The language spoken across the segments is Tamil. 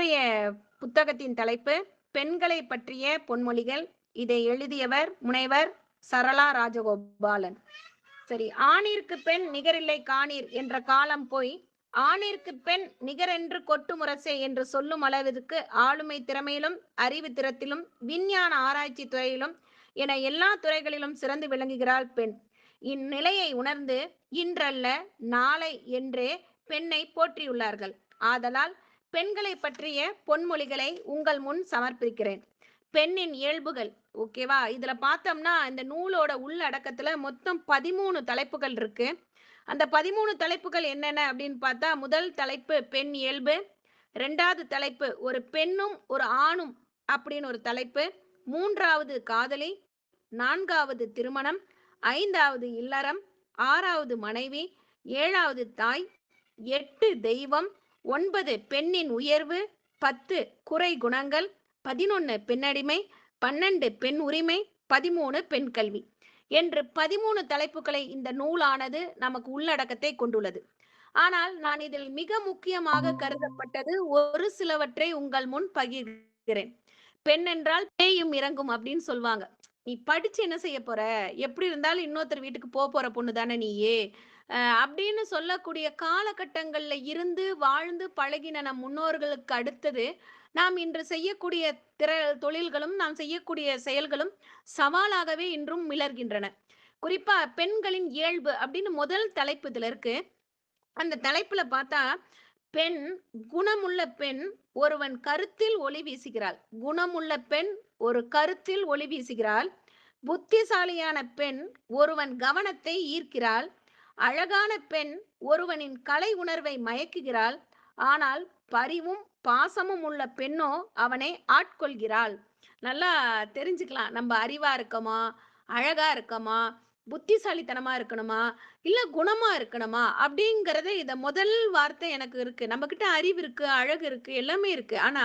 இன்றைய புத்தகத்தின் தலைப்பு பெண்களை பற்றிய பொன்மொழிகள். இதை எழுதியவர் முனைவர் சரளா ராஜகோபாலன். சரி, ஆணிற்கு பெண் நிகரில்லை காணீர் என்ற காலம் போய் ஆணிற்கு பெண் நிகரென்று கொட்டு முரசே என்று சொல்லும் அளவிற்கு ஆளுமை திறமையிலும் அறிவு திறத்திலும் விஞ்ஞான ஆராய்ச்சி துறையிலும் என எல்லா துறைகளிலும் சிறந்து விளங்குகிறாள் பெண். இந்நிலையை உணர்ந்து இன்றல்ல நாளை என்றே பெண்ணை போற்றியுள்ளார்கள். ஆதலால் பெண்களை பற்றிய பொன்மொழிகளை உங்கள் முன் சமர்ப்பிக்கிறேன். பெண்ணின் இயல்புகள். ஓகேவா? இதுல பார்த்தோம்னா இந்த நூலோட உள்ளடக்கத்துல மொத்தம் 13 தலைப்புகள் இருக்கு. அந்த 13 தலைப்புகள் என்னென்ன அப்படின்னு பார்த்தா, முதல் தலைப்பு பெண் இயல்பு, 2வது தலைப்பு ஒரு பெண்ணும் ஒரு ஆணும் அப்படின்னு ஒரு தலைப்பு, 3வது காதலி, 4வது திருமணம், 5வது இல்லறம், 6வது மனைவி, 7வது தாய், 8 தெய்வம், 9 பெண்ணின் உயர்வு, 10 குறை குணங்கள், 11 பெண்ணடிமை, 12 பெண் உரிமை, 13 பெண் கல்வி என்று 13 தலைப்புகளை இந்த நூலானது நமக்கு உள்ளடக்கத்தை கொண்டுள்ளது. ஆனால் நான் இதில் மிக முக்கியமாக கருதப்பட்டது ஒரு சிலவற்றை உங்கள் முன் பகிர்கிறேன். பெண் என்றால் பேயும் இறங்கும் அப்படின்னு சொல்லுவாங்க. நீ படிச்சு என்ன செய்ய போற? எப்படி இருந்தாலும் இன்னொருத்தர் வீட்டுக்கு போற பொண்ணு தானே நீயே அப்படின்னு சொல்லக்கூடிய காலகட்டங்கள்ல இருந்து வாழ்ந்து பழகின நம் முன்னோர்களுக்கு அடுத்தது நாம் இன்று செய்யக்கூடிய தொழில்களும் நாம் செய்யக்கூடிய செயல்களும் சவாலாகவே இன்றும் மிளர்கின்றன. குறிப்பா பெண்களின் இயல்பு அப்படின்னு முதல் தலைப்பு இதுல இருக்கு. அந்த தலைப்புல பார்த்தா, பெண் குணமுள்ள பெண் ஒருவன் கருத்தில் ஒளி வீசுகிறாள். குணமுள்ள பெண் ஒரு கருத்தில் ஒளி வீசுகிறாள். புத்திசாலியான பெண் ஒருவன் கவனத்தை ஈர்க்கிறாள். அழகான பெண் ஒருவனின் கலை உணர்வை மயக்குகிறாள். ஆனால் பரிவும் பாசமும் உள்ள பெண்ணோ அவனை ஆட்கொள்கிறாள். நல்லா தெரிஞ்சுக்கலாம். நம்ம அறிவா இருக்கோமா, அழகா இருக்கோமா, புத்திசாலித்தனமா இருக்கணுமா, இல்ல குணமா இருக்கணுமா அப்படிங்கறது இத முதல் வார்த்தை எனக்கு இருக்கு. நம்ம கிட்ட அறிவு இருக்கு, அழகு இருக்கு, எல்லாமே இருக்கு. ஆனா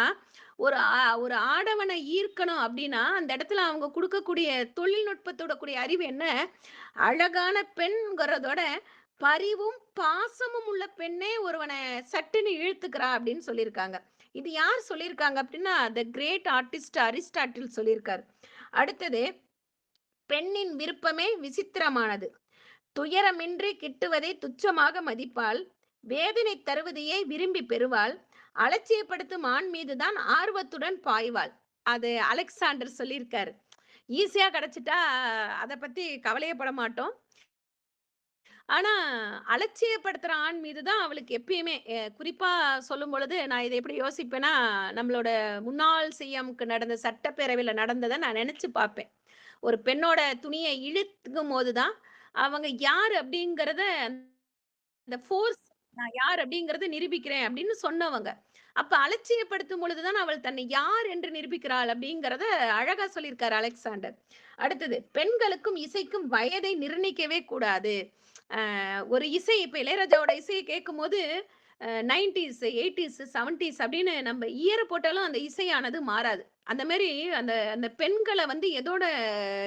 ஒரு ஆடவனை ஈர்க்கணும் அப்படின்னா அந்த இடத்துல அவங்க கொடுக்கக்கூடிய தொழில்நுட்பத்தோட கூடிய அறிவு என்ன? அழகான பெண்ங்கிறதோட பரிவும் பாசமும் உள்ள பெண்ணே ஒருவனை சட்டுன்னு இழுத்துக்கிறா அப்படின்னு சொல்லியிருக்காங்க. இது யார் சொல்லியிருக்காங்க அப்படின்னா, த கிரேட் ஆர்டிஸ்ட் அரிஸ்டாட்டில் சொல்லியிருக்காரு. அடுத்தது, பெண்ணின் விருப்பமே விசித்திரமானது. துயரமின்றி கிட்டுவதை துச்சமாக மதிப்பாள். வேதனை தருவதையே விரும்பி பெறுவாள். அலட்சியப்படுத்தும் ஆண் மீதுதான் ஆர்வத்துடன் பாய்வாள். அது அலெக்சாண்டர் சொல்லியிருக்காரு. ஈஸியா கிடைச்சிட்டா அதை பத்தி கவலையப்பட மாட்டோம். ஆனா அலட்சியப்படுத்துற ஆண் மீதுதான் அவளுக்கு எப்பயுமே குறிப்பா சொல்லும் பொழுது நான் இதை எப்படி யோசிப்பேன்னா, நம்மளோட முன்னாள் சிஎம்க்கு நடந்த சட்டப்பேரவையில நடந்ததை நான் நினைச்சு பார்ப்பேன். ஒரு பெண்ணோட துணியை இழுக்கும் போதுதான் அவங்க யார் அப்படிங்கறத அந்த ஃபோர்ஸ் நான் யார் அப்படிங்கறத நிரூபிக்கிறேன் அப்படின்னு சொன்னவங்க. அப்ப அலட்சியப்படுத்தும் பொழுதுதான் அவள் தன்னை யார் என்று நிரூபிக்கிறாள் அப்படிங்கறத அழகா சொல்லியிருக்காரு அலெக்சாண்டர். அடுத்தது, பெண்களுக்கும் இசைக்கும் வயதை நிர்ணயிக்கவே கூடாது. ஒரு இசை இப்ப இளையராஜாவோட இசையை கேட்கும் போது 90s 80s 70s அப்படின்னு நம்ம இயரை போட்டாலும் அந்த இசையானது மாறாது. அந்த மாதிரி அந்த அந்த பெண்களை வந்து எதோட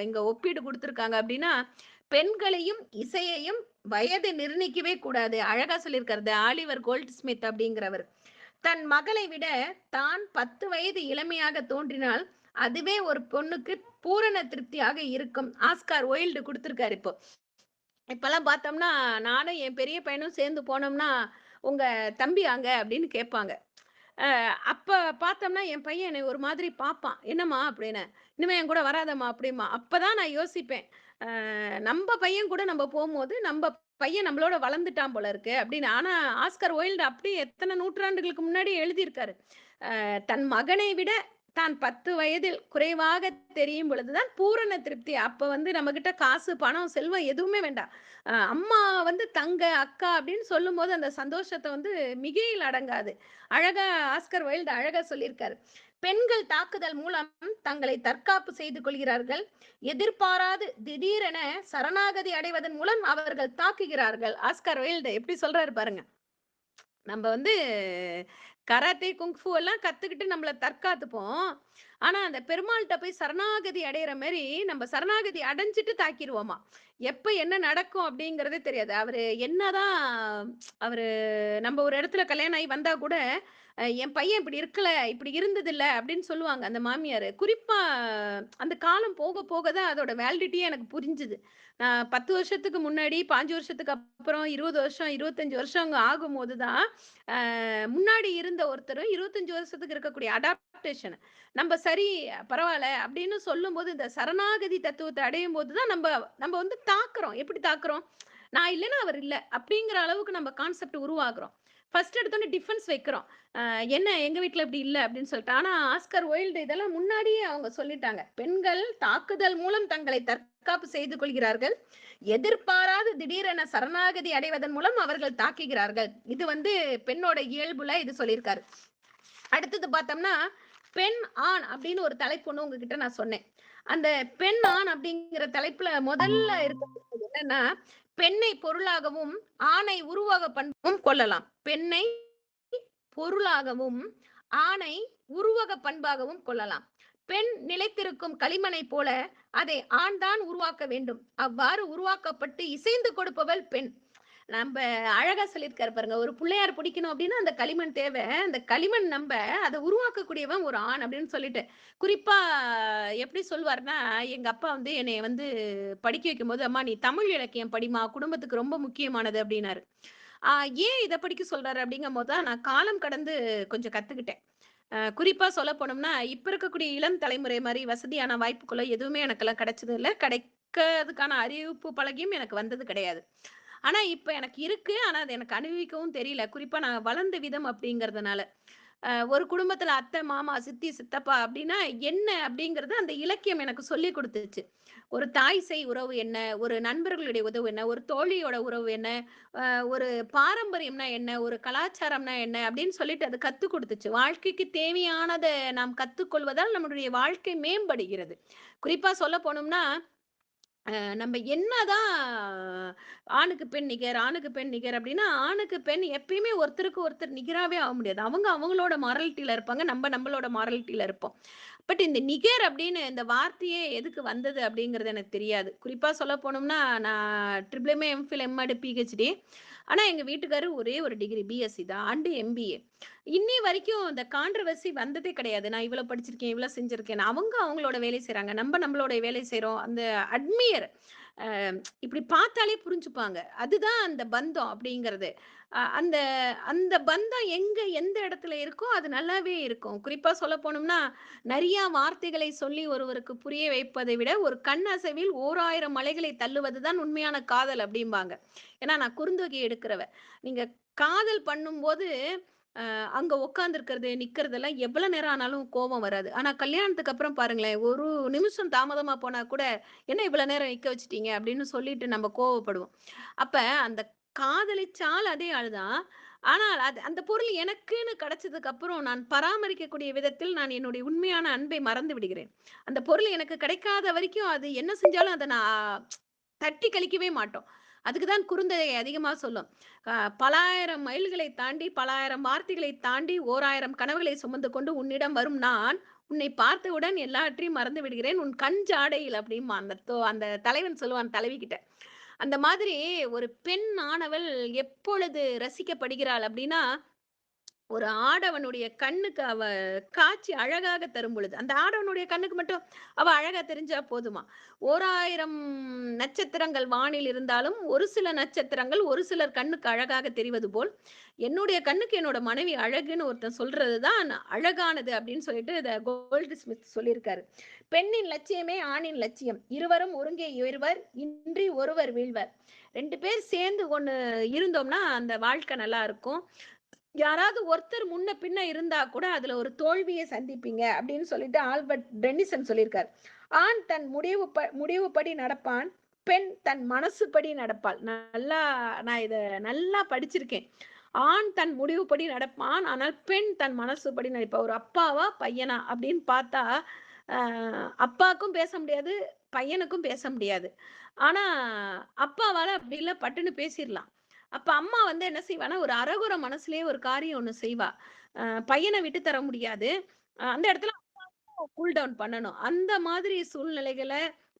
இங்க ஒப்பீடு கொடுத்திருக்காங்க அப்படின்னா, பெண்களையும் இசையையும் வயதை நிர்ணயிக்கவே கூடாது. அழகா சொல்லியிருக்காரு ஆலிவர் கோல்ட் ஸ்மித் அப்படிங்கிறவர். தன் மகளை விட தான் 10 வயது இளமையாக தோன்றினால் அதுவே ஒரு பொண்ணுக்கு பூரண திருப்தியாக இருக்கும். ஆஸ்கார் ஒயில்டு கொடுத்திருக்காரு. இப்பெல்லாம் பார்த்தோம்னா, நானும் என் பெரிய பையனும் சேர்ந்து போனோம்னா, உங்க தம்பி அங்க அப்படின்னு கேட்பாங்க. அப்ப பார்த்தோம்னா என் பையன் என்னை ஒரு மாதிரி பார்ப்பான். என்னம்மா அப்படின்னு. இனிமே என் கூட வராதம்மா அப்படிம்பான். அப்பதான் நான் யோசிப்பேன். நம்ப பையன் கூட நம்ம போம்போது, நம்ப பையன் நம்மளோட வளர்ந்துட்டான் போல இருக்கு அப்படின்னு. ஆனா ஆஸ்கர் ஒயில்டு அப்படியே எத்தனை நூற்றாண்டுகளுக்கு முன்னாடி எழுதியிருக்காரு. தன் மகனை விட தான் 10 வயதில் குறைவாக தெரியும் பொழுதுதான் பூரண திருப்தி. அப்ப வந்து நம்ம கிட்ட காசு, பணம், செல்வம் எதுவுமே வேண்டாம். அம்மா வந்து தங்க, அக்கா அப்படின்னு சொல்லும்போது அந்த சந்தோஷத்தை வந்து மிகையில் அடங்காது. அழகா ஆஸ்கர் வைல்டு அழகா சொல்லியிருக்காரு. பெண்கள் தாக்குதல் மூலம் தங்களை தற்காப்பு செய்து கொள்கிறார்கள். எதிர்பாராது திடீரென சரணாகதி அடைவதன் மூலம் அவர்கள் தாக்குகிறார்கள். ஆஸ்கர் வைல்டு எப்படி சொல்றாரு பாருங்க. நம்ம வந்து கராத்தே, குங்ஃபூ எல்லாம் கத்துக்கிட்டு நம்மள தற்காத்துப்போம். ஆனா அந்த பெருமாள்கிட்ட போய் சரணாகதி அடையிற மாதிரி நம்ம சரணாகதி அடைஞ்சிட்டு தாக்கிடுவோமா. எப்ப என்ன நடக்கும் அப்படிங்கறதே தெரியாது. அவரு என்னதான் அவரு நம்ம ஒரு இடத்துல கல்யாணம் ஆகி வந்தா கூட என் பையன் இப்படி இருக்கல, இப்படி இருந்ததில்ல அப்படின்னு சொல்லுவாங்க அந்த மாமியாரு. குறிப்பா அந்த காலம் போக போக தான் அதோட வேலிடிட்டியே எனக்கு புரிஞ்சுது. நான் 10 வருஷத்துக்கு முன்னாடி, 5 வருஷத்துக்கு அப்புறம் 20 வருஷம், 25 வருஷம் ஆகும்போது தான், முன்னாடி இருந்த ஒருத்தரும் 25 வருஷத்துக்கு இருக்கக்கூடிய அடாப்டேஷன் நம்ப சரி பரவால்ல அப்படின்னு சொல்லும்போது, இந்த சரணாகதி தத்துவத்த அடையும்போது தான் நம்ப நம்ப வந்து தாக்குறோம். எப்படி தாக்குறோம்? நான் இல்லன்னா அவர் இல்ல. அப்படிங்கிற அளவுக்கு நம்ம கான்செப்ட் உருவாகுறோம். ஃபர்ஸ்ட் எடுத்தோனே டிஃபென்ஸ் வைக்கிறோம். என்ன எங்க வீட்ல இப்படி இல்ல அப்படின்னு சொல்லிட்டு. ஆனா ஆஸ்கர் வைல்டு இதெல்லாம் முன்னாடியே அவங்க சொல்லிட்டாங்க. பெண்கள் தாக்குதல் மூலம் தங்களை தற்காப்பு செய்து கொள்கிறார்கள். எதிர்பாராத திடீரென சரணாகதி அடைவதன் மூலம் அவர்கள் தாக்குகிறார்கள். இது வந்து பெண்ணோட இயல்புல இது சொல்லியிருக்காரு. அடுத்தது பார்த்தோம்னா, பெண், ஆண் அப்படின்னு ஒரு தலைப்பு ஒண்ணு உங்ககிட்ட நான் சொன்னேன். அந்த பெண், ஆண் அப்படிங்கிற தலைப்புல முதல்ல இருக்கிறது என்னன்னா, பெண்ணை பொருளாகவும், ஆணை உருவக பண்பும் கொள்ளலாம். பெண்ணை பொருளாகவும், ஆணை உருவக பண்பாகவும் கொள்ளலாம். பெண் நிலைத்திருக்கும் களிமண்ணை போல அதை ஆண் தான் உருவாக்க வேண்டும். அவ்வாறு உருவாக்கப்பட்டு இசைந்து கொடுப்பவள் பெண். நம்ப அழகா சொல்லியிருக்காரு பாருங்க. ஒரு புள்ளையார் பிடிக்கணும் அப்படின்னா அந்த களிமண் தேவை. அந்த களிமண் நம்ப அத உருவாக்கக்கூடியவன் ஒரு ஆண் அப்படின்னு சொல்லிட்டு. குறிப்பா எப்படி சொல்வார்ன்னா, எங்க அப்பா வந்து என்னைய வந்து படிக்க வைக்கும்போது, "அம்மா நீ தமிழ் இலக்கியம் படிம்மா, குடும்பத்துக்கு ரொம்ப முக்கியமானது" அப்படின்னாரு. ஆ ஏன் இத படிக்க சொல்றாரு அப்படிங்கும்போது தான் நான் காலம் கடந்து கொஞ்சம் கத்துக்கிட்டேன். குறிப்பா சொல்லப் போனோம்னா, இப்ப இருக்கக்கூடிய இளம் தலைமுறை மாரி வசதியான வாய்ப்புகளோ எதுவுமே எனக்கெல்லாம் கிடைச்சது இல்ல. கிடைக்கிறதுக்கான அறிவிப்பு பலகையும் எனக்கு வந்தது கிடையாது. ஆனா, இப்ப எனக்கு இருக்கு. ஆனா, அது எனக்கு அனுபவிக்கவும் தெரியல. குறிப்பா நான் வளர்ந்த விதம் அப்படிங்கிறதுனால. ஒரு குடும்பத்துல அத்தை, மாமா, சித்தி, சித்தப்பா அப்படின்னா என்ன அப்படிங்கிறது அந்த இலக்கியம் எனக்கு சொல்லிக் குடுத்துச்சு. ஒரு தாய் சேய் உறவு என்ன? ஒரு நண்பர்களுடைய உறவு என்ன? ஒரு தோழியோட உறவு என்ன? ஒரு பாரம்பரியம்னா என்ன? ஒரு கலாச்சாரம்னா என்ன? அப்படின்னு சொல்லிட்டு அது கத்துக் குடுத்துச்சு. வாழ்க்கைக்கு தேவையானத நாம் கத்துக்கொள்வதால் நம்முடைய வாழ்க்கை மேம்படுகிறது. குறிப்பா சொல்லப் போனோம்னா, நம்ம என்னதான் ஆணுக்கு பெண் நிகர், ஆணுக்கு பெண் நிகர் அப்படின்னா, ஆணுக்கு பெண் எப்பயுமே ஒருத்தருக்கு ஒருத்தர் நிகராவே ஆக முடியாது. அவங்க அவங்களோட மாரலிட்டில இருப்பாங்க. நம்ம நம்மளோட மாரலிட்டில இருப்போம். பட் இந்த நிகர் அப்படின்னு இந்த வார்த்தையே எதுக்கு வந்தது அப்படிங்கிறது எனக்கு தெரியாது. குறிப்பா சொல்லப் போனோம்னா, நான் ட்ரிபிள் எம்.ஏ, எம்.ஃபில், எம்.எட், பி.ஹெச்.டி. ஆனா எங்க வீட்டுக்காரரு ஒரே ஒரு டிகிரி பிஎஸ்சி தான் அண்ட் எம்பிஏ. இன்னி வரைக்கும் இந்த கான்ட்ரோவர்சி வந்ததே கிடையாது. நான் இவ்வளோ படிச்சிருக்கேன், இவ்வளோ செஞ்சிருக்கேன். அவங்க அவங்களோட வேலை செய்றாங்க. நம்ம நம்மளோட வேலை செய்றோம். அந்த அட்மியர் அ இப்படி பார்த்தாலே புரிஞ்சுப்பாங்க. அதுதான் அந்த பந்தம் அப்படிங்கிறது. அந்த அந்த பந்தம் எந்த இடத்துல இருக்கோ, அது நல்லாவே இருக்கும். குறிப்பா சொல்லப் போனோம்னா, நெறைய வார்த்தைகளை சொல்லி ஒருவருக்கு புரிய வைப்பதை விட, ஒரு கண் அசைவில் ஓராயிரம் மலைகளை தள்ளுவது தான் உண்மையான காதல் அப்படிம்பாங்க. ஏன்னா நான் குறுந்தொகை எடுக்கிறவ. நீங்க காதல் பண்ணும்போது, அங்க உட்கார்ந்திருக்கிறது, நிக்கிறதெல்லாம் எவ்வளவு நேரம் ஆனாலும் கோவம் வராது. ஆனா கல்யாணத்துக்கு அப்புறம் பாருங்களேன், ஒரு நிமிஷம் தாமதமா போனா கூட, "என்ன இவ்வளவு நேரம் நிக்க வச்சுட்டீங்க?" அப்படின்னு சொல்லிட்டு நம்ம கோவப்படுவோம். அப்ப அந்த காதலிச்சால் அதே ஆள்தான். ஆனால் அது அந்த பொருள் எனக்குன்னு கிடைச்சதுக்கு அப்புறம், நான் பராமரிக்கக்கூடிய விதத்தில் நான் என்னுடைய உண்மையான அன்பை மறந்து விடுகிறேன். அந்த பொருள் எனக்கு கிடைக்காத வரைக்கும் அது என்ன செஞ்சாலும் அத நான் தட்டி கழிக்கவே மாட்டோம். அதுக்கு தான் குறுந்தொகை அதிகமா சொல்லும். பலாயிரம் மைல்களை தாண்டி, பலாயிரம் வார்த்தைகளை தாண்டி, ஓராயிரம் கனவுகளை சுமந்து கொண்டு உன்னிடம் வரும் நான், உன்னை பார்த்தவுடன் எல்லாவற்றையும் மறந்து விடுகிறேன். உன் கண் ஜாடையில் அப்படிம்பான் அந்த தலைவன் சொல்லுவான் தலைவிகிட்ட. அந்த மாதிரி ஒரு பெண் ஆனவள் எப்பொழுது ரசிக்கப்படுகிறாள் அப்படின்னா, ஒரு ஆடவனுடைய கண்ணுக்கு அவ காட்சி அழகாக தரும் பொழுது, அந்த ஆடவனுடைய கண்ணுக்கு மட்டும் அவ அழகா தெரிஞ்சா போதுமா? ஓராயிரம் நட்சத்திரங்கள் வானில் இருந்தாலும், ஒரு சில நட்சத்திரங்கள் ஒரு சிலர் கண்ணுக்கு அழகாக தெரிவது போல், என்னுடைய கண்ணுக்கு என்னோட மனைவி அழகுன்னு ஒருத்தன் சொல்றது தான் அழகானது அப்படின்னு சொல்லிட்டு இத கோல்ட் ஸ்மித் சொல்லியிருக்காரு. பெண்ணின் லட்சியமே ஆணின் லட்சியம். இருவரும் ஒருங்கே இருவர், இன்றி ஒருவர் வீழ்வர். 2 பேர் சேர்ந்து ஒண்ணு இருந்தோம்னா, அந்த வாழ்க்கை நல்லா இருக்கும். யாராவது ஒருத்தர் முன்ன பின்ன இருந்தா கூட அதுல ஒரு தோல்விய சந்திப்பீங்க அப்படின்னு சொல்லிட்டு ஆல்பர்ட் டென்னிசன் சொல்லியிருக்காரு. ஆண் தன் முடிவுப்படி நடப்பான். பெண் தன் மனசுப்படி நடப்பாள். நான் இத நல்லா படிச்சிருக்கேன். ஆண் தன் முடிவுப்படி நடப்பான். ஆனால் பெண் தன் மனசுப்படி நடிப்பா. ஒரு அப்பாவா, பையனா அப்படின்னு பார்த்தா, அப்பாக்கும் பேச முடியாது, பையனுக்கும் பேச முடியாது. ஆனா, அப்பாவால அப்படி இல்ல பட்டுன்னு பேசிறலாம். அப்ப அம்மா வந்து என்ன செய்வான்னா, ஒரு அரகுர மனசுலயே ஒரு காரியம் ஒண்ணு செய்வா. பையன விட்டு தர முடியாது. அந்த இடத்துல கூல் டவுன் பண்ணணும். அந்த மாதிரி சூழ்நிலைகள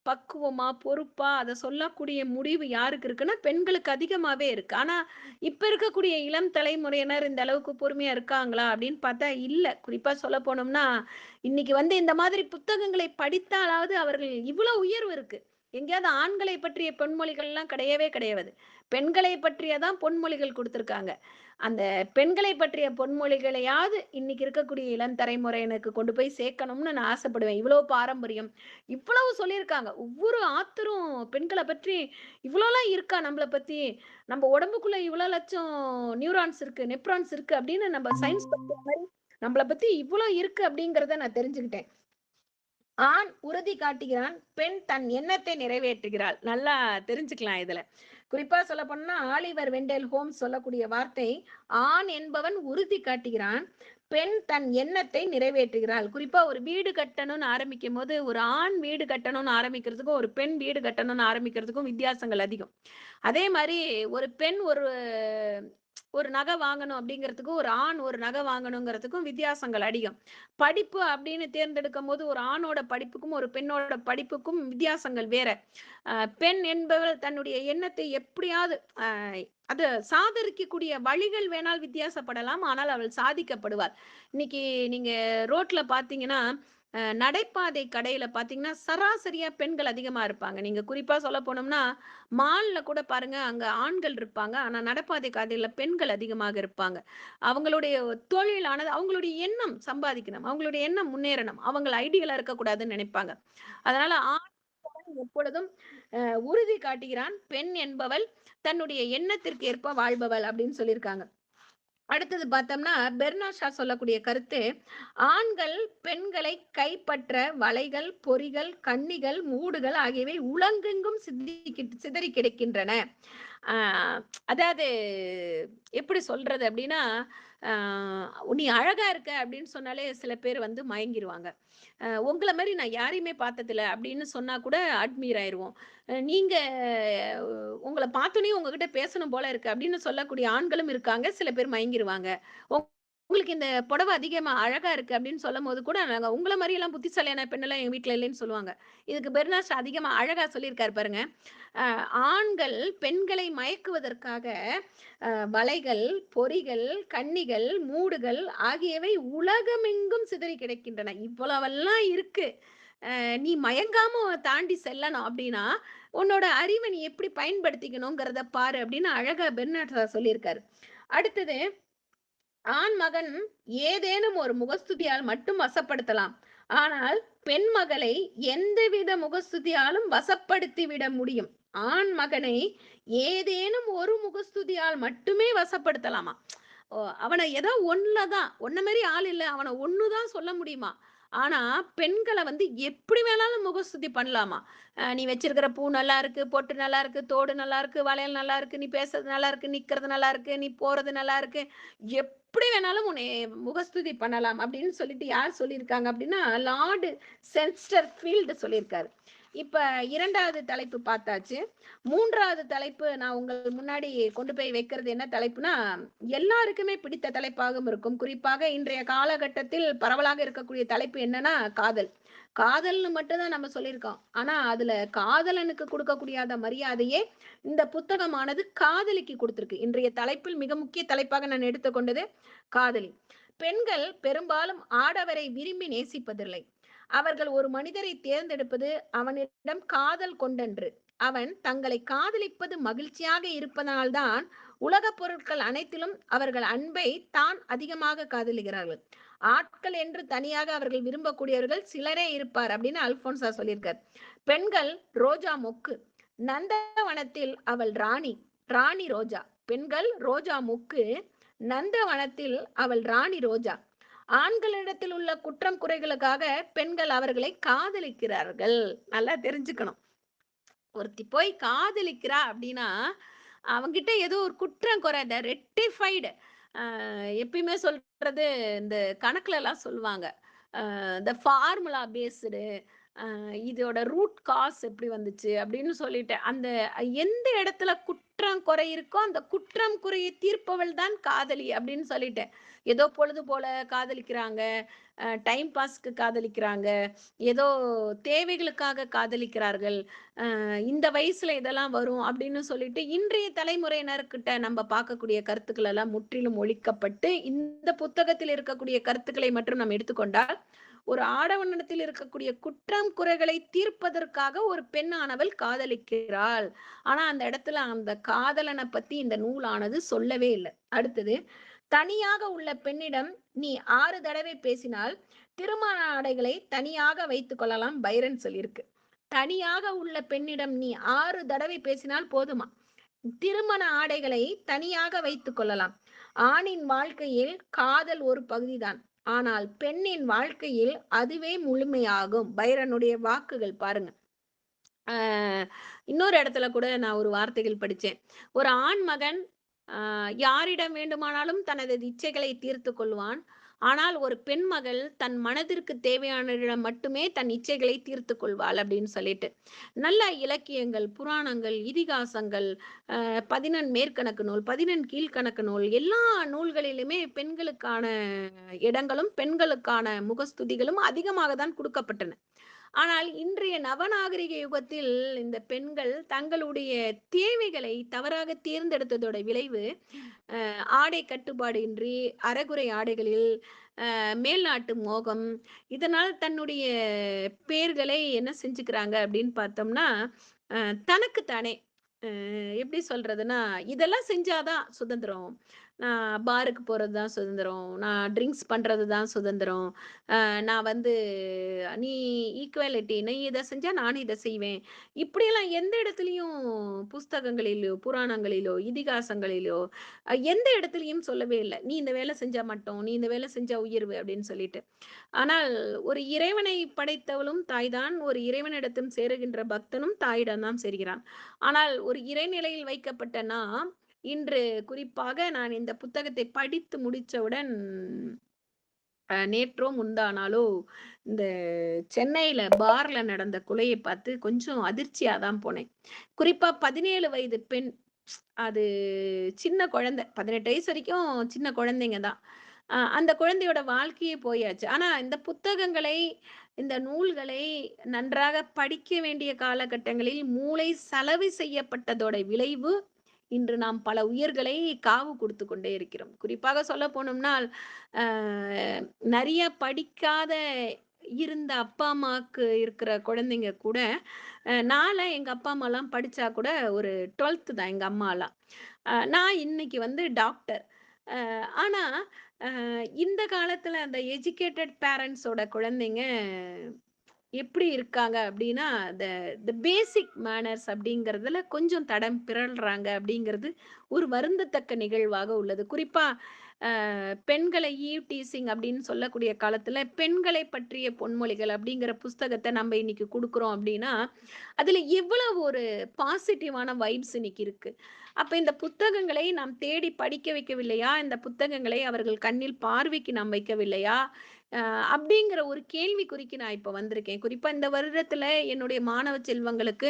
பக்குவமா, பொறுப்பா அத சொல்லக்கூடிய முடிவு யாருக்கு இருக்குன்னா, பெண்களுக்கு அதிகமாவே இருக்கு. ஆனா, இப்ப இருக்கக்கூடிய இளம் தலைமுறையினர் இந்த அளவுக்கு பொறுமையா இருக்காங்களா? அப்படின்னு பார்த்தா இல்ல. குறிப்பா சொல்ல போனோம்னா, இன்னைக்கு இந்த மாதிரி புத்தகங்களை படித்தாலாவது அவர்கள் இவ்வளோ உயர்வு இருக்கு. எங்கேயாவது ஆண்களை பற்றிய பொன்மொழிகள்லாம் கிடையவே கிடையாது. பெண்களை பற்றிய தான் பொன்மொழிகள் குடுத்திருக்காங்க. அந்த பெண்களை பற்றிய பொன்மொழிகளையாவது இன்னைக்கு இருக்கக்கூடிய இளம் தலைமுறையினருக்கு கொண்டு போய் சேர்க்கணும்னு நான் ஆசைப்படுவேன். இவ்வளோ பாரம்பரியம், இவ்வளவு சொல்லியிருக்காங்க. ஒவ்வொரு ஆத்தரும் பெண்கள பற்றி இவ்வளோலாம் இருக்கா நம்மள பத்தி, நம்ம உடம்புக்குள்ள இவ்வளோ லட்சம் நியூரான்ஸ் இருக்கு, நெப்ரான்ஸ் இருக்கு அப்படின்னு நம்ம சயின்ஸ் படிக்கிற மாரி நம்மள பத்தி இவ்வளோ இருக்கு அப்படிங்கிறத நான் தெரிஞ்சுக்கிட்டேன். ஆண் உறுதி காட்டுகிறான், பெண் தன் எண்ணத்தை நிறைவேற்றுகிறாள். நல்லா தெரிஞ்சுக்கலாம் இதுல. குறிப்பா சொல்லப்போனா ஆலிவர் வெண்டெல் ஹோம்ஸ் சொல்லக்கூடிய வார்த்தை, ஆண் என்பவன் உறுதி காட்டுகிறான், பெண் தன் எண்ணத்தை நிறைவேற்றுகிறாள். குறிப்பா ஒரு வீடு கட்டணும்னு ஆரம்பிக்கும்போது, ஒரு ஆண் வீடு கட்டணும்னு ஆரம்பிக்கிறதுக்கும், ஒரு பெண் வீடு கட்டணும்னு ஆரம்பிக்கிறதுக்கும் வித்தியாசங்கள் அதிகம். அதே மாரி ஒரு பெண் ஒரு நகை வாங்கணும் அப்படிங்கிறதுக்கும், ஒரு ஆண் ஒரு நகை வாங்கணுங்கிறதுக்கும் வித்தியாசங்கள் அதிகம். படிப்பு அப்படின்னு தேர்ந்தெடுக்கும்போது, ஒரு ஆணோட படிப்புக்கும், ஒரு பெண்ணோட படிப்புக்கும் வித்தியாசங்கள் வேற. பெண் என்பவள் தன்னுடைய எண்ணத்தை எப்படியாவது அது சாதரிக்கக்கூடிய வழிகள் வேணால் வித்தியாசப்படலாம். ஆனால் அவள் சாதிக்கப்படுவாள். இன்னைக்கு நீங்க ரோட்ல பார்த்தீங்கன்னா, நடைபாதை கடையில பார்த்தீங்கன்னா, சராசரியா பெண்கள் அதிகமா இருப்பாங்க. நீங்க குறிப்பா சொல்ல போனோம்னா, மால்ல கூட பாருங்க, அங்க ஆண்கள் இருப்பாங்க. ஆனா நடைபாதை கடையில பெண்கள் அதிகமாக இருப்பாங்க. அவங்களுடைய தொழிலானது அவங்களுடைய எண்ணம் சம்பாதிக்கணும். அவங்களுடைய எண்ணம் முன்னேறணும். அவங்க ஐடியலா இருக்கக்கூடாதுன்னு நினைப்பாங்க. அதனால ஆண் எப்பொழுதும் உறுதி காட்டுகிறான். பெண் என்பவள் தன்னுடைய எண்ணத்திற்கு ஏற்ப வாழ்பவள் அப்படின்னு சொல்லியிருக்காங்க. அடுத்தது பார்த்தோம்னா, பெர்னாட் ஷா சொல்லக்கூடிய கருத்து, ஆண்கள் பெண்களை கைப்பற்ற வலைகள், பொறிகள், கண்ணிகள், மூடுகள் ஆகியவை உலகெங்கும் சிதறி கிடக்கின்றன. ஆ அதாவது எப்படி சொல்றது அப்படின்னா, ஆ "நீ அழகா இருக்க" அப்படின்னு சொன்னாலே சில பேர் மயங்கிருவாங்க. "உங்கள மாரி நான் யாரையுமே பார்த்ததில்ல" அப்படின்னு சொன்னா கூட அட்மையர் ஆயிருவோம். நீங்க உங்கள பார்த்தோனே உங்ககிட்ட பேசணும் போல இருக்கு அப்படின்னு சொல்லக்கூடிய ஆண்களும் இருக்காங்க. சில பேர் மயங்கிருவாங்க. உங்களுக்கு இந்த புடவ அதிகமா அழகா இருக்கு அப்படின்னு சொல்லும்போது கூட, நாங்க உங்கள மாரியெல்லாம் புத்திசாலியான பெண்ணெல்லாம் எங்க வீட்ல இல்லைன்னு சொல்லுவாங்க. இதுக்கு பெர்னாஸ் அதிகமா அழகா சொல்லியிருக்காரு பாருங்க. அ ஆண்கள் பெண்களை மயக்குவதற்காக வலைகள், பொறிகள், கண்ணிகள், மூடுகள் ஆகியவை உலகமெங்கும் சிதறி கிடக்கின்றன. இவ்வளவெல்லாம் இருக்கு. நீ மயங்காம தாண்டி செல்லணும் அப்படின்னா, உன்னோட அறிவ நீ எப்படி பயன்படுத்திக்கணுங்கிறத பாரு அப்படின்னு அழகா பெர்னாட் ஷா சொல்லியிருக்காரு. அடுத்தது, ஆண் மகன் ஏதேனும் ஒரு முகஸ்துதியால் மட்டும் வசப்படுத்தலாம். ஆனால் பெண் மகளை எந்தவித முகஸ்துதியாலும் வசப்படுத்தி விட முடியும். ஆண் மகனை ஏதேனும் ஒரு முகஸ்துதியால் மட்டுமே வசப்படுத்தலாமா. அவன ஏதோ ஒண்ணுலதான் உன்ன மாரி ஆள் இல்ல. அவன ஒண்ணுதான் சொல்ல முடியுமா. ஆனா, பெண்கள எப்படி வேணாலும் முகஸ்துதி பண்ணலாமா. நீ வச்சிருக்கிற பூ நல்லா இருக்கு, பொட்டு நல்லா இருக்கு, தோடு நல்லா இருக்கு, வளையல் நல்லா இருக்கு, நீ பேசுறது நல்லா இருக்கு, நிக்கிறது நல்லா இருக்கு, நீ போறது நல்லா இருக்கு. எப்படி வேணாலும் உன்னை முகஸ்துதி பண்ணலாம் அப்படின்னு சொல்லிட்டு யார் சொல்லியிருக்காங்க அப்படின்னா, லார்டு செஸ்டர்ஃபீல்ட் சொல்லியிருக்காரு. இப்ப 2வது தலைப்பு பார்த்தாச்சு. 3வது தலைப்பு நான் உங்கள் முன்னாடி கொண்டு போய் வைக்கிறது என்ன தலைப்புனா, எல்லாருக்குமே பிடித்த தலைப்பாகவும் இருக்கும். குறிப்பாக இன்றைய காலகட்டத்தில் பரவலாக இருக்கக்கூடிய தலைப்பு என்னன்னா, காதல். காதல்னு மட்டும் தான் நம்ம சொல்லியிருக்கோம். ஆனா அதுல காதலனுக்கு கொடுக்கக்கூடிய மரியாதையே இந்த புத்தகமானது காதலிக்கு கொடுத்திருக்கு. இன்றைய தலைப்பில் மிக முக்கிய தலைப்பாக நான் எடுத்துக்கொண்டது காதலி. பெண்கள் பெரும்பாலும் ஆடவரை விரும்பி நேசிப்பதில்லை. அவர்கள் ஒரு மனிதரை தேர்ந்தெடுப்பது அவனிடம் காதல் கொண்டன்று. அவன் தங்களை காதலிப்பது மகிழ்ச்சியாக இருப்பதனால்தான் உலகப் பொருட்கள் அனைத்திலும் அவர்கள் அன்பை தான் அதிகமாக காதலிக்கிறார்கள். ஆட்கள் என்று தனியாக அவர்கள் விரும்பக்கூடியவர்கள் சிலரே இருப்பார் அப்படின்னு அல்போன்சா சொல்லியிருக்கார். பெண்கள் ரோஜா மொக்கு. நந்தவனத்தில் அவள் ராணி. ராணி ரோஜா. பெண்கள் ரோஜா மொக்கு. நந்தவனத்தில் அவள் ராணி ரோஜா. ஆண்களிடத்தில் உள்ள குற்றம் குறைகளுக்காக பெண்கள் அவர்களை காதலிக்கிறார்கள். நல்லா தெரிஞ்சுக்கணும். ஒருத்தி போய் காதலிக்கிறா அப்படின்னா, அவங்கிட்ட ஏதோ ஒரு குற்றம் குறை ரெக்டிஃபைடு எப்பயுமே சொல்றது இந்த கணக்குல எல்லாம் சொல்லுவாங்க. இந்த ஃபார்முலா பேஸ்டு இதோட ரூட் காஸ் எப்படி வந்துச்சு அப்படின்னு சொல்லிட்டு, அந்த எந்த இடத்துல குற்றம் குறை இருக்கோ அந்த குற்றம் குறையை தீர்ப்பவள் தான் காதலி அப்படின்னு சொல்லிட்டேன். ஏதோ பொழுது போல காதலிக்கிறாங்க, டைம் பாஸ்க்கு காதலிக்கிறாங்க, ஏதோ தேவைகளுக்காக காதலிக்கிறார்கள், இந்த வயசுல இதெல்லாம் வரும் அப்படின்னு சொல்லிட்டு இன்றைய தலைமுறையினர்கிட்ட நம்ம பார்க்கக்கூடிய கருத்துக்கள் எல்லாம் முற்றிலும் ஒழிக்கப்பட்டு இந்த புத்தகத்தில் இருக்கக்கூடிய கருத்துக்களை மட்டும் நம்ம எடுத்துக்கொண்டால், ஒரு ஆடவனிடத்தில் இருக்கக்கூடிய குற்றம் குறைகளை தீர்ப்பதற்காக ஒரு பெண்ணானவள் காதலிக்கிறாள். ஆனா அந்த இடத்துல அந்த காதலனை பத்தி இந்த நூலானது சொல்லவே இல்லை. அடுத்தது, தனியாக உள்ள பெண்ணிடம் நீ 6 தடவை பேசினால் திருமண ஆடைகளை தனியாக வைத்துக் கொள்ளலாம் பைரன் சொல்லியிருக்கு. தனியாக உள்ள பெண்ணிடம் நீ 6 தடவை பேசினால் போதுமா, திருமண ஆடைகளை தனியாக வைத்துக் கொள்ளலாம். ஆணின் வாழ்க்கையில் காதல் ஒரு பகுதிதான், ஆனால் பெண்ணின் வாழ்க்கையில் அதுவே முழுமையாகும். பைரனுடைய வாக்குகள் பாருங்க. இன்னொரு இடத்துல கூட நான் ஒரு வார்த்தைகள் படிச்சேன். ஒரு ஆண் மகன் யாரிடம் வேண்டுமானாலும் தனது இச்சைகளை தீர்த்து கொள்வான். ஆனால் ஒரு பெண் மகள் தன் மனதிற்கு தேவையானவரிடம் மட்டுமே தன் இச்சைகளை தீர்த்து கொள்வாள் அப்படின்னு சொல்லிட்டு, நல்ல இலக்கியங்கள், புராணங்கள், இதிகாசங்கள், 14 மேற்கணக்கு நூல், 14 கீழ்கணக்கு நூல், எல்லா நூல்களிலுமே பெண்களுக்கான இடங்களும் பெண்களுக்கான முகஸ்துதிகளும் அதிகமாக தான் கொடுக்கப்பட்டன. ஆனால் இன்றைய நவநாகரிக யுகத்தில் இந்த பெண்கள் தங்களுடைய தேவைகளை தவறாக தேர்ந்தெடுத்ததோட விளைவு, ஆடை கட்டுப்பாடு இன்றி அரைகுறை ஆடைகளில் மேல்நாட்டு மோகம், இதனால் தன்னுடைய பேர்களை என்ன செஞ்சுக்கிறாங்க அப்படின்னு பார்த்தோம்னா, தனக்குத்தானே எப்படி சொல்றதுன்னா, இதெல்லாம் செஞ்சாதான் சுதந்திரம், நான் பாருக்கு போறது தான் சுதந்திரம், நான் ட்ரிங்க்ஸ் பண்றது தான் சுதந்திரம், நான் வந்து நீ ஈக்குவாலிட்டி, நீ இதை செஞ்சா நானும் இதை செய்வேன், இப்படியெல்லாம் எந்த இடத்துலையும் புஸ்தகங்களிலோ புராணங்களிலோ இதிகாசங்களிலோ எந்த இடத்துலையும் சொல்லவே இல்லை. நீ இந்த வேலை செஞ்சா மட்டும், நீ இந்த வேலை செஞ்சா உயர்வு அப்படின்னு சொல்லிட்டு. ஆனால் ஒரு இறைவனை படைத்தவளும் தாய்தான், ஒரு இறைவனிடத்தும் சேருகின்ற பக்தனும் தாயிடம் தான் சேர்கிறான். ஆனால் ஒரு இறைநிலையில் வைக்கப்பட்ட நாம் இன்று, குறிப்பாக நான் இந்த புத்தகத்தை படித்து முடிச்சவுடன் நேற்றோ முந்தானாலோ இந்த சென்னையில பார்ல நடந்த கொலையை பார்த்து கொஞ்சம் அதிர்ச்சியா தான் போனேன். குறிப்பா 17 வயது பெண், அது சின்ன குழந்தை, 18 வயசு வரைக்கும் சின்ன குழந்தைங்க தான். அந்த குழந்தையோட வாழ்க்கையே போயாச்சு. ஆனா இந்த புத்தகங்களை, இந்த நூல்களை நன்றாக படிக்க வேண்டிய காலகட்டங்களில் மூளை சலவை செய்யப்பட்டதோட விளைவு இன்று நாம் பல உயிர்களை காவு கொடுத்து கொண்டே இருக்கிறோம். குறிப்பாக சொல்ல போனோம்னால், நிறைய படிக்காத இருந்த அப்பா அம்மாவுக்கு இருக்கிற குழந்தைங்க கூட, நான்லாம் எங்க அப்பா அம்மாலாம் படிச்சா கூட ஒரு 12th தான் எங்க அம்மாலாம். நான் இன்னைக்கு வந்து டாக்டர். ஆனா இந்த காலத்துல அந்த எஜுகேட்டட் பேரண்ட்ஸோட குழந்தைங்க எப்படி இருக்காங்க அப்படின்னா, த பேசிக் மேனர்ஸ் அப்படிங்கிறதுல கொஞ்சம் தடம் பிறழ்றாங்க அப்படிங்கிறது ஒரு வருந்தத்தக்க நிகழ்வாக உள்ளது. குறிப்பா பெண்களை ஈவ் டீசிங் அப்படின்னு சொல்லக்கூடிய காலத்துல பெண்களை பற்றிய பொன்மொழிகள் அப்படிங்கிற புஸ்தகத்தை நம்ம இன்னைக்கு கொடுக்குறோம் அப்படின்னா, அதுல எவ்வளவு ஒரு பாசிட்டிவான வைப்ஸ் இன்னைக்கு இருக்கு. அப்ப இந்த புத்தகங்களை நாம் தேடி படிக்க வைக்கவில்லையா, இந்த புத்தகங்களை அவர்கள் கண்ணில் பார்வைக்கு நாம் வைக்கவில்லையா, அப்படிங்கிற ஒரு கேள்விக்குறிக்கு நான் இப்ப வந்திருக்கேன். குறிப்பா இந்த வருடத்துல என்னுடைய மாணவ செல்வங்களுக்கு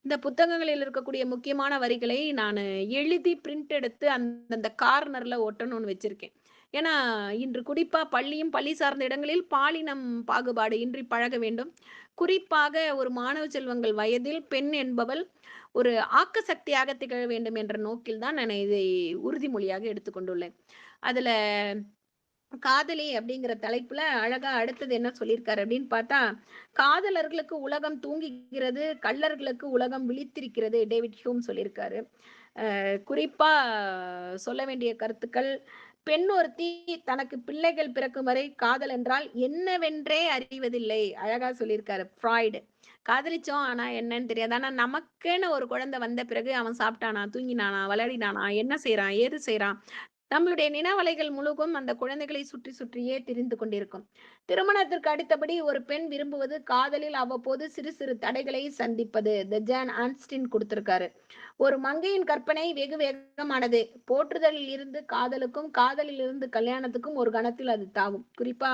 இந்த புத்தகங்களில் இருக்கக்கூடிய முக்கியமான வரிகளை நான் எழுதி பிரிண்ட் எடுத்து அந்தந்த கார்னர்ல ஒட்டணும்னு வச்சிருக்கேன். ஏன்னா இன்று குறிப்பா பள்ளியும் பள்ளி சார்ந்த இடங்களில் பாலினம் பாகுபாடு இன்றி பழக வேண்டும். குறிப்பாக ஒரு மாணவ செல்வங்கள் வயதில் பெண் என்பவள் ஒரு ஆக்க சக்தியாக திகழ வேண்டும் என்ற நோக்கில் தான் நான் இதை உறுதிமொழியாக எடுத்துக்கொண்டுள்ளேன். அதுல காதலி அப்படிங்கிற தலைப்புல அழகா அடுத்தது என்ன சொல்லியிருக்காரு அப்படின்னு பார்த்தா, காதலர்களுக்கு உலகம் தூங்குகிறது, கள்ளர்களுக்கு உலகம் விழித்திருக்கிறது, டேவிட் ஹியூம் சொல்லியிருக்காரு. குறிப்பா சொல்ல வேண்டிய கருத்துக்கள், பெண் ஒருத்தி தனக்கு பிள்ளைகள் பிறக்கும் வரை காதல் என்றால் என்னவென்றே அறிவதில்லை, அழகா சொல்லியிருக்காரு ஃப்ராய்டு. காதலிச்சோம் ஆனா என்னன்னு தெரியாது. ஆனா நமக்குன்னு ஒரு குழந்தை வந்த பிறகு அவன் சாப்பிட்டானா, தூங்கினானா, விளையாடினானா, என்ன செய்யறான், ஏது செய்யறான், நம்மளுடைய நினைவலைகள் முழுக்கும் அந்த குழந்தைகளை சுற்றி சுற்றியே திரிந்து கொண்டிருக்கும். திருமணத்திற்கு அடுத்தபடி ஒரு பெண் விரும்புவது காதலில் அவ்வப்போது சிறு சிறு தடைகளை சந்திப்பது. ஜான் ஆன்ஸ்டின் கொடுத்திருக்காரு. ஒரு மங்கையின் கற்பனை வெகு வேகமானது. போற்றுதலில் இருந்து காதலுக்கும், காதலில் இருந்து கல்யாணத்துக்கும் ஒரு கணத்தில் அது தாவும். குறிப்பா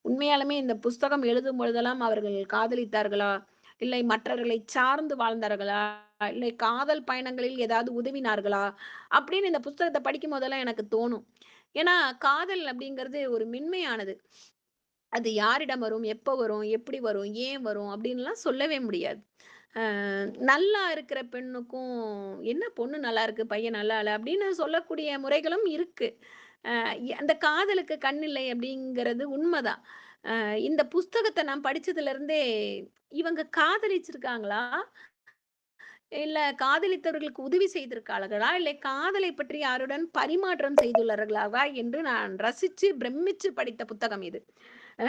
உண்மையாலுமே இந்த புஸ்தகம் எழுதும் பொழுதெல்லாம் அவர்கள் காதலித்தார்களா, இல்லை மற்றவர்களை சார்ந்து வாழ்ந்தார்களா? இல்லை காதல் பயணங்களில் ஏதாவது உதவினார்களா? அப்படின்னு இந்த புஸ்தகத்த படிக்கும் போதெல்லாம் எனக்கு தோணும். ஏன்னா, காதல் அப்படிங்கிறது ஒரு மென்மையானது. அது யாரிடம் வரும்? எப்ப வரும்? எப்படி வரும்? ஏன் வரும்? அப்படின்லாம் சொல்லவே முடியாது. அ நல்லா இருக்கிற பெண்ணுக்கும், "என்ன பொண்ணு நல்லா இருக்கு, பையன் நல்லா இல்ல" அப்படின்னு சொல்லக்கூடிய முறைகளும் இருக்கு. அ அந்த காதலுக்கு கண் இல்லை அப்படிங்கிறது உண்மதான். இந்த புஸ்தகத்த நான் படிச்சதுலருந்தே, இவங்க காதலிச்சிருக்காங்களா? இல்ல காதலித்தவர்களுக்கு உதவி செய்திருக்கார்களா? இல்லை காதலை பற்றி யாருடன் பரிமாற்றம் செய்துள்ளார்களா? என்று நான் ரசிச்சு, பிரமிச்சு படித்த புத்தகம் இது. அ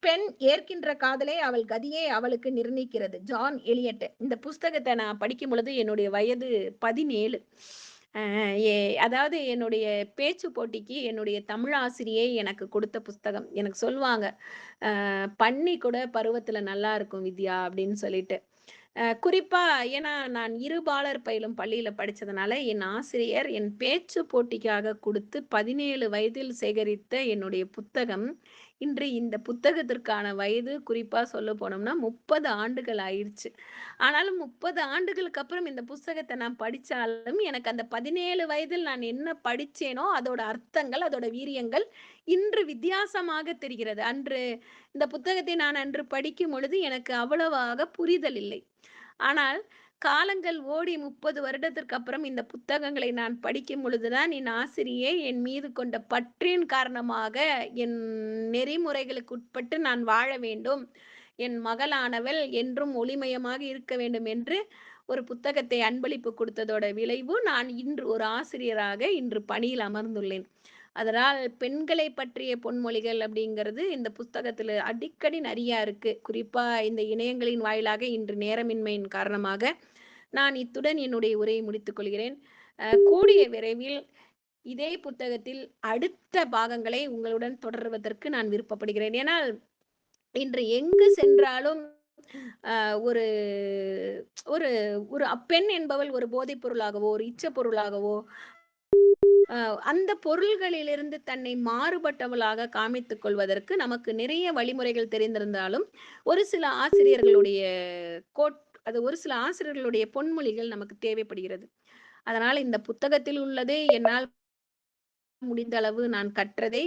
"பெண் ஏற்கின்ற காதலே அவள் கதியே அவளுக்கு நிர்ணயிக்கிறது." John Eliot. இந்த புஸ்தகத்த நான் படிக்கும் பொழுது என்னுடைய வயது 17. அ எ அதாவது என்னுடைய பேச்சு போட்டிக்கு என்னுடைய தமிழ் ஆசிரியை எனக்கு கொடுத்த புஸ்தகம். எனக்கு சொல்லுவாங்க, "பன்னி கூட பருவத்தில நல்லா இருக்கும் வித்யா" அப்படின்னு சொல்லிட்டு. குறிப்பா ஏன்னா நான் இருபாலர் பயிலும் பள்ளியில படிச்சதுனால, என் ஆசிரியர் என் பேச்சு போட்டிக்காக குடுத்து 17 வயதில் சேகரித்த என்னுடைய புத்தகம், இன்று இந்த புத்தகத்திற்கான வயது குறிப்பா சொல்லப்போனோம்னா 30 ஆண்டுகள் ஆயிருச்சு. ஆனாலும் 30 ஆண்டுகளுக்கு அப்புறம் இந்த புஸ்தகத்த நான் படிச்சாலும், எனக்கு அந்த 17 வயதில் நான் என்ன படிச்சேனோ, அதோட அர்த்தங்கள், அதோட வீரியங்கள் இன்று வித்தியாசமாக தெரிகிறது. இந்த புத்தகத்தை நான் அன்று படிக்கும் பொழுது எனக்கு அவ்வளவாக புரிதல் இல்லை. ஆனால் காலங்கள் ஓடி 30 வருடத்திற்கு அப்புறம் இந்த புத்தகங்களை நான் படிக்கும் பொழுதுதான் என் ஆசிரியை என் மீது கொண்ட பற்றின் காரணமாக என் நெறிமுறைகளுக்கு உட்பட்டு நான் வாழ வேண்டும். என் மகளானவள் என்றும் ஒளிமயமாக இருக்க வேண்டும் என்று ஒரு புத்தகத்தை அன்பளிப்பு கொடுத்ததோட விளைவு நான் இன்று ஒரு ஆசிரியராக இன்று பணியில் அமர்ந்துள்ளேன். அதனால் பெண்களை பற்றிய பொன்மொழிகள் அப்படிங்கிறது இந்த புஸ்தகத்துல அடிக்கடி நிறையா இருக்கு. குறிப்பா இந்த இணையங்களின் வாயிலாக இன்று நேரமின்மையின் காரணமாக நான் இத்துடன் என்னுடைய உரையை முடித்துக் கொள்கிறேன். கூடிய விரைவில் இதே புத்தகத்தில் அடுத்த பாகங்களை உங்களுடன் தொடர்வதற்கு நான் விருப்பப்படுகிறேன். ஏனால் இன்று எங்கு சென்றாலும் அ ஒரு ஒரு ஒரு பெண் என்பவள் ஒரு போதைப் பொருளாகவோ, ஒரு இச்ச பொருளாகவோ அந்த பொருள்களிலிருந்து தன்னை மாறுபட்டவளாக காமித்துக் கொள்வதற்கு நமக்கு நிறைய வழிமுறைகள் தெரிந்திருந்தாலும், ஒரு சில ஆசிரியர்களுடைய கோட் அது ஒரு சில ஆசிரியர்களுடைய பொன்மொழிகள் நமக்கு தேவைப்படுகிறது. அதனால இந்த புத்தகத்தில் உள்ளதே என்னால் முடிந்த அளவு நான் கற்றதை